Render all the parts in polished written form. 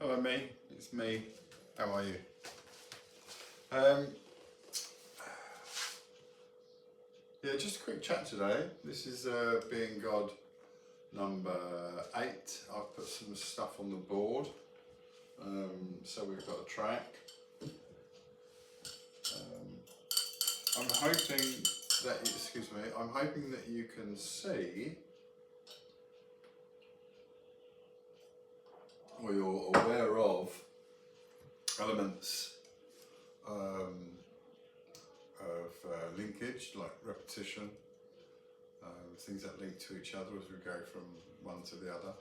Hello, me. It's me. How are you? Um, yeah, just a quick chat today. This is Being God number 8. I've put some stuff on the board. So we've got a track. I'm hoping that you can see, or you're aware of, elements of linkage, like repetition, things that link to each other as we go from one to the other.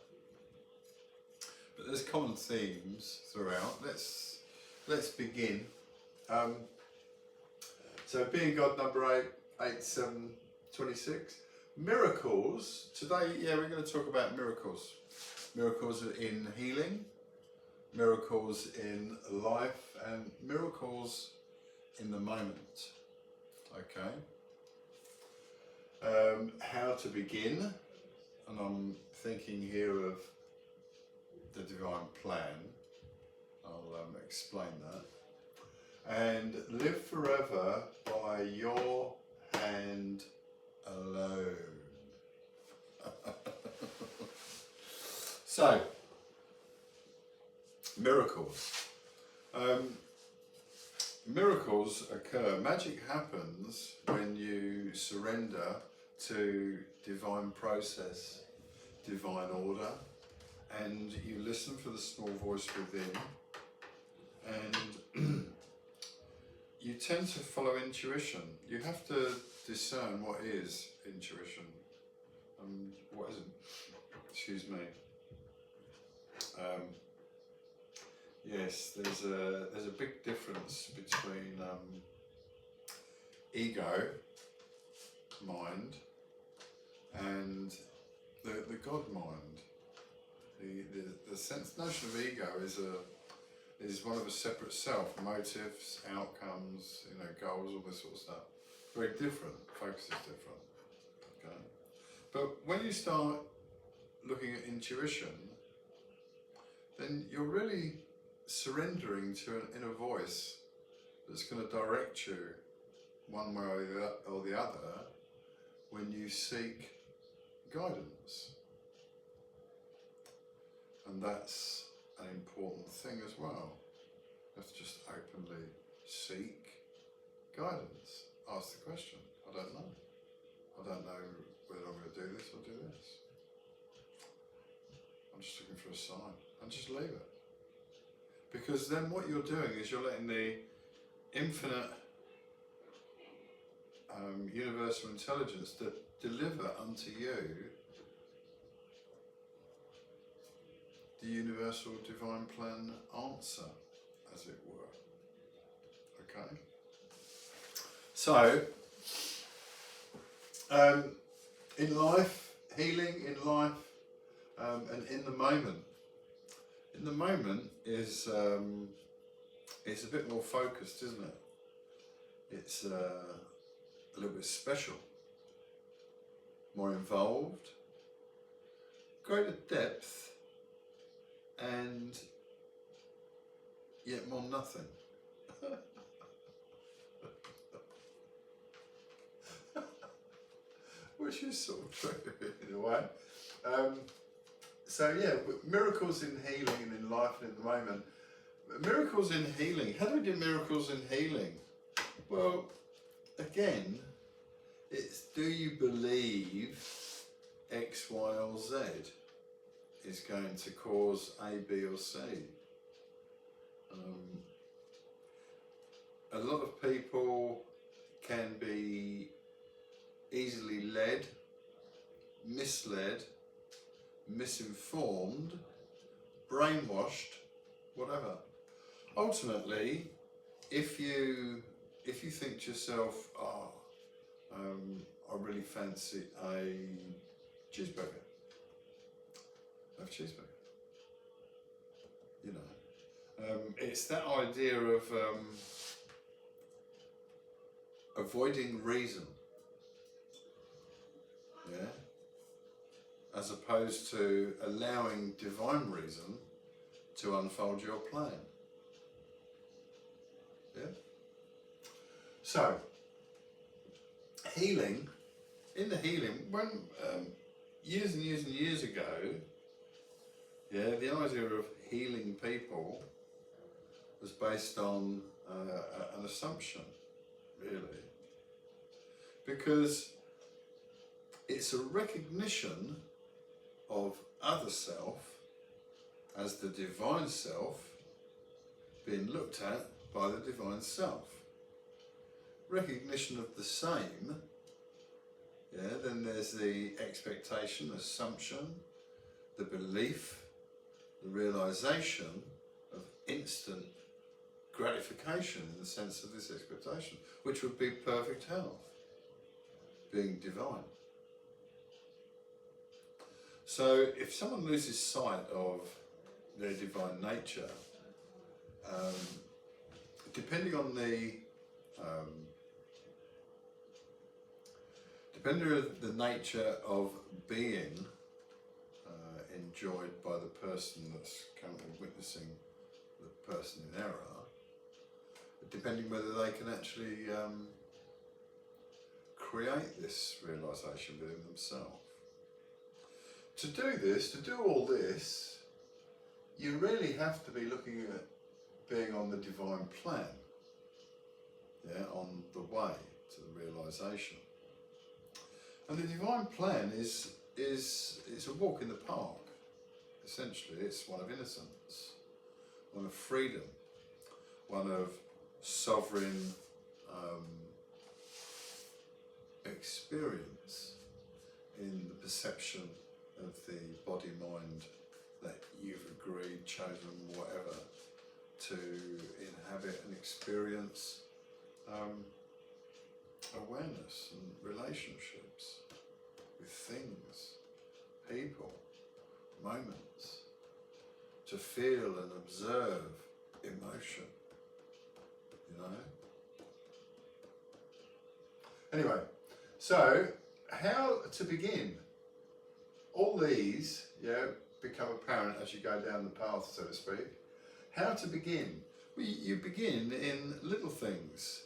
But there's common themes throughout. Let's begin. So Being God number 8, 7, 26. Miracles. Today, we're going to talk about miracles. Miracles in healing, miracles in life, and miracles in the moment. Okay. How to begin, and I'm thinking here of the divine plan. I'll explain that. And live forever by your hand alone. So, miracles. Miracles occur. Magic happens when you surrender to divine process, divine order, and you listen for the small voice within, and you tend to follow intuition. You have to discern what is intuition and what isn't. Excuse me. Yes, there's a big difference between ego, mind, and the God mind. The notion of ego is one of a separate self, motives, outcomes, goals, all this sort of stuff. Very different. Focus is different. Okay, but when you start looking at intuition, then you're really surrendering to an inner voice that's going to direct you one way or the other when you seek guidance. And that's an important thing as well. You have to just openly seek guidance. Ask the question, I don't know. I don't know whether I'm going to do this or do this. I'm just looking for a sign, and just leave it. Because then what you're doing is you're letting the infinite universal intelligence deliver unto you the universal divine plan answer, as it were. Okay? So, in life, healing in life, and in the moment. In the moment is it's a bit more focused, isn't it? It's a little bit special, more involved, greater depth, and yet more nothing. Which is sort of true in a way. So miracles in healing and in life and in the moment. Miracles in healing. How do we do miracles in healing? Well, again, it's do you believe X, Y, or Z is going to cause A, B, or C? A lot of people can be easily led, misled, misinformed, brainwashed, whatever. Ultimately, if you think to yourself, I really fancy a cheeseburger, have a cheeseburger. It's that idea of avoiding reason. As opposed to allowing divine reason to unfold your plan. Yeah? So, healing, in the healing, when years and years and years ago, yeah, the idea of healing people was based on an assumption, really. Because it's a recognition of other self as the divine self being looked at by the divine self. Recognition of the same, yeah, then there's the expectation, assumption, the belief, the realisation of instant gratification in the sense of this expectation, which would be perfect health, being divine. So if someone loses sight of their divine nature, depending on the nature of being enjoyed by the person that's currently witnessing the person in error, depending whether they can actually create this realisation within themselves. To do this, to do all this, you really have to be looking at being on the divine plan, yeah, on the way to the realisation. And the divine plan is a walk in the park. Essentially, it's one of innocence, one of freedom, one of sovereign experience in the perception of the body-mind that you've agreed, chosen, whatever, to inhabit and experience awareness and relationships with things, people, moments, to feel and observe emotion, you know? Anyway, so how to begin? All these, yeah, become apparent as you go down the path, so to speak. How to begin? Well, you begin in little things.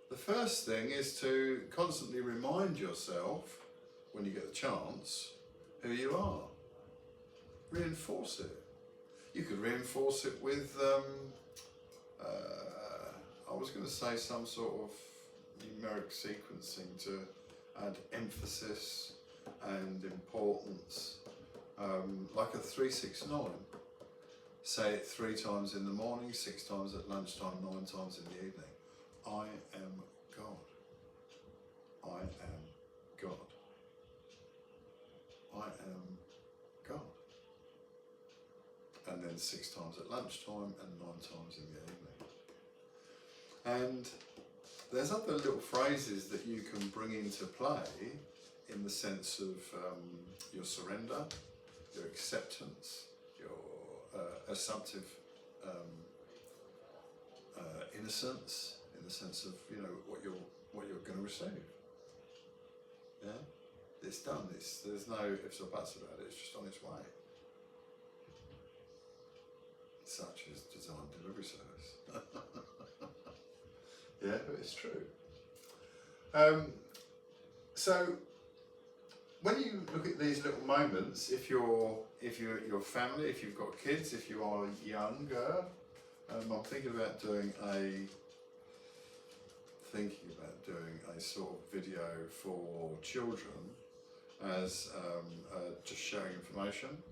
The first thing is to constantly remind yourself, when you get the chance, who you are. Reinforce it. You could reinforce it with, I was going to say some sort of numeric sequencing to add emphasis and importance, like a 369. Say it 3 times in the morning, 6 times at lunchtime, 9 times in the evening. I am God. I am God. I am God. And then 6 times at lunchtime and 9 times in the evening. And there's other little phrases that you can bring into play in the sense of your surrender, your acceptance, your assumptive innocence, in the sense of, you know, what you're going to receive. Yeah, it's done. There's no ifs or buts about it. It's just on its way. Such is design delivery service. Yeah, but it's true. So when you look at these little moments, if you're your family, if you've got kids, if you are younger, I'm thinking about doing a sort of video for children as just sharing information.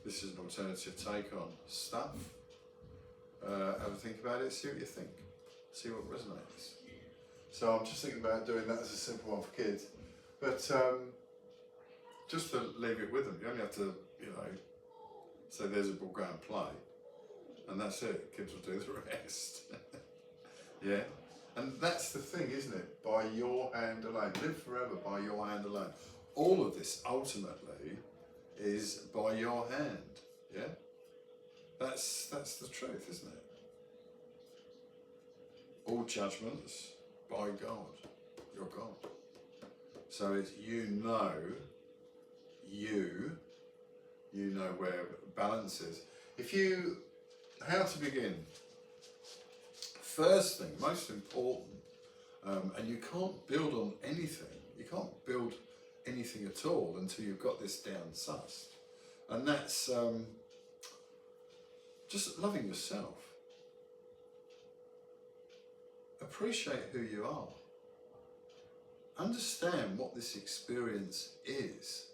This is an alternative take on stuff. Have a think about it, see what you think, see what resonates. So I'm just thinking about doing that as a simple one for kids. But just to leave it with them, you only have to, you know, say there's a ball, go and play. And that's it, kids will do the rest. Yeah? And that's the thing, isn't it? By your hand alone. Live forever by your hand alone. All of this ultimately is by your hand. Yeah? That's the truth, isn't it? All judgments by God. You're God. So it's you know where balance is. How to begin? First thing, most important, and you can't build on anything. You can't build anything at all until you've got this down sussed. And that's just loving yourself. Appreciate who you are. Understand what this experience is.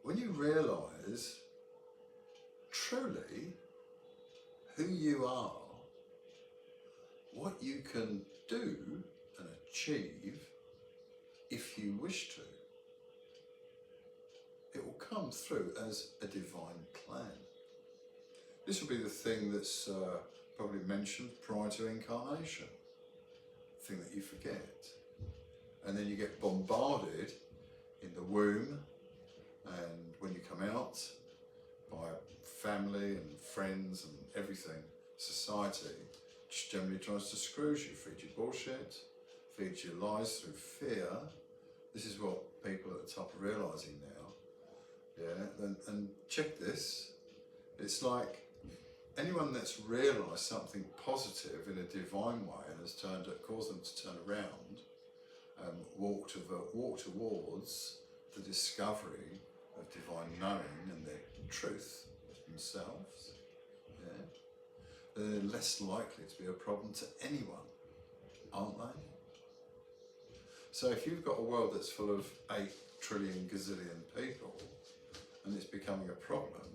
When you realise truly who you are, what you can do and achieve if you wish to, it will come through as a divine plan. This will be the thing that's probably mentioned prior to incarnation, thing that you forget. And then you get bombarded in the womb and when you come out by family and friends and everything, society, which generally tries to screw you, feed you bullshit, feed you lies through fear. This is what people at the top are realising now. Yeah, and check this. It's like anyone that's realised something positive in a divine way and has caused them to turn around, walk towards the discovery of divine knowing and their truth of themselves. Yeah, they're less likely to be a problem to anyone, aren't they? So if you've got a world that's full of 8 trillion gazillion people and it's becoming a problem,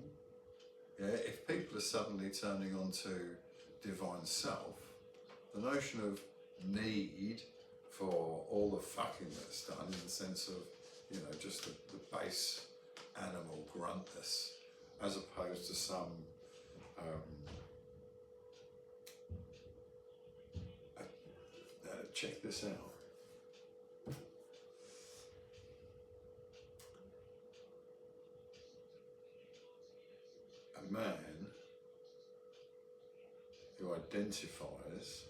yeah, if people are suddenly turning on to divine self, the notion of need for all the fucking that's done in the sense of, you know, just the base animal gruntness, as opposed to some check this out. A man who identifies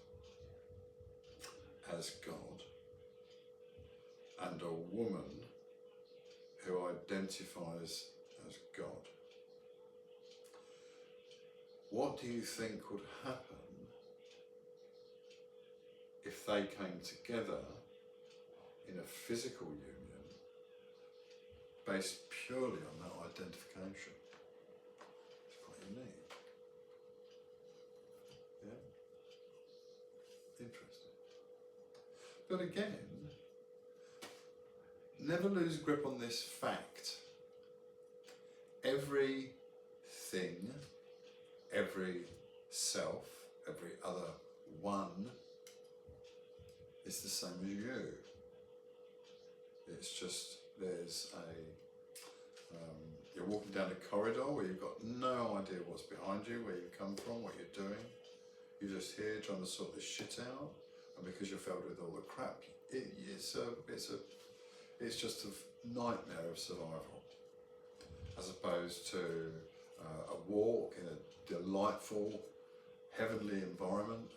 as God and a woman who identifies as God. What do you think would happen if they came together in a physical union based purely on that identification? It's quite unique. Yeah? Interesting. But again, never lose grip on this fact. Every thing, every self, every other one is the same as you. It's just there's you're walking down a corridor where you've got no idea what's behind you, where you come from, what you're doing. You're just here trying to sort this shit out, and because you're filled with all the crap, it's just a nightmare of survival, as opposed to a walk in a delightful, heavenly environment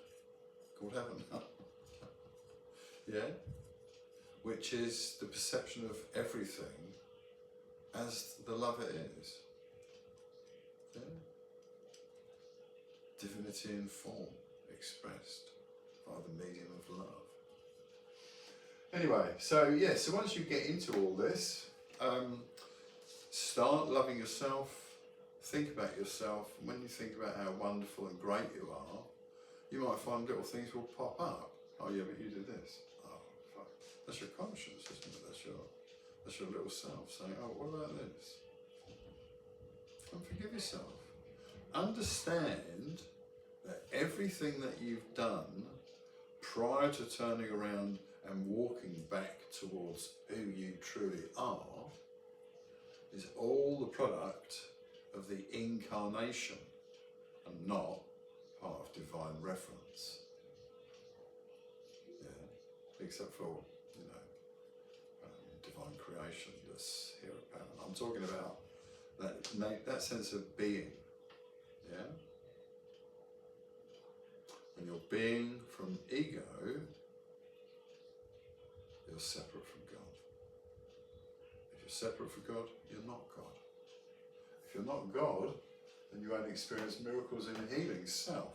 called heaven. Yeah, which is the perception of everything as the love it is. Yeah. Divinity in form expressed by the medium of love. Anyway, so yeah, so once you get into all this, start loving yourself, think about yourself, and when you think about how wonderful and great you are, you might find little things will pop up. Oh yeah, but you did this. Oh fuck. That's your conscience, isn't it? That's your little self saying, oh, what about this? And forgive yourself. Understand that everything that you've done prior to turning around and walking back towards who you truly are is all the product of the incarnation and not part of divine reference. Yeah, except for, you know, divine creation that's here apparent. I'm talking about that sense of being. Yeah. When you're being from ego, you're separate from God. If you're separate from God, you're not God. If you're not God, then you only experience miracles in healing self.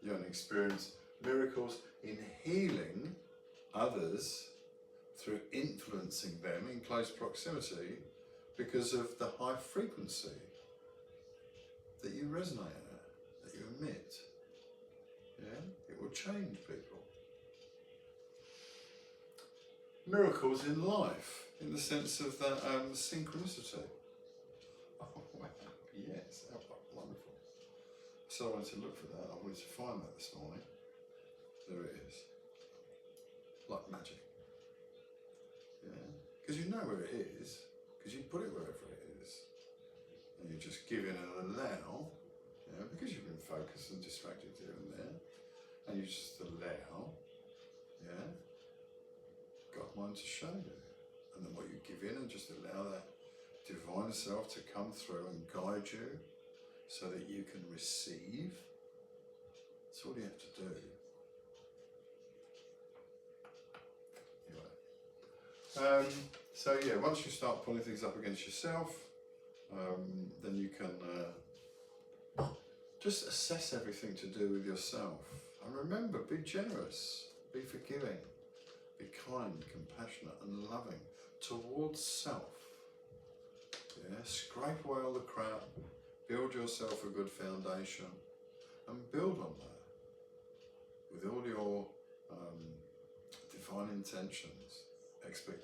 You only experience miracles in healing others through influencing them in close proximity because of the high frequency that you resonate at, that you emit. Yeah? It will change people. Miracles in life, in the sense of that synchronicity. Oh, wow. Yes, wonderful. So I wanted to look for that. I wanted to find that this morning. There it is. Like magic. Yeah. Because you know where it is, because you put it wherever it is. And you just give in and allow, because you've been focused and distracted here and there. And you just allow, God mind to show you. And then what you give in and just allow that divine self to come through and guide you so that you can receive. That's all you have to do. Anyway. So yeah, once you start pulling things up against yourself, then you can just assess everything to do with yourself. And remember, be generous, be forgiving, be kind, compassionate and loving towards self. Yeah, scrape away all the crap, build yourself a good foundation and build on that with all your divine intentions, expectations.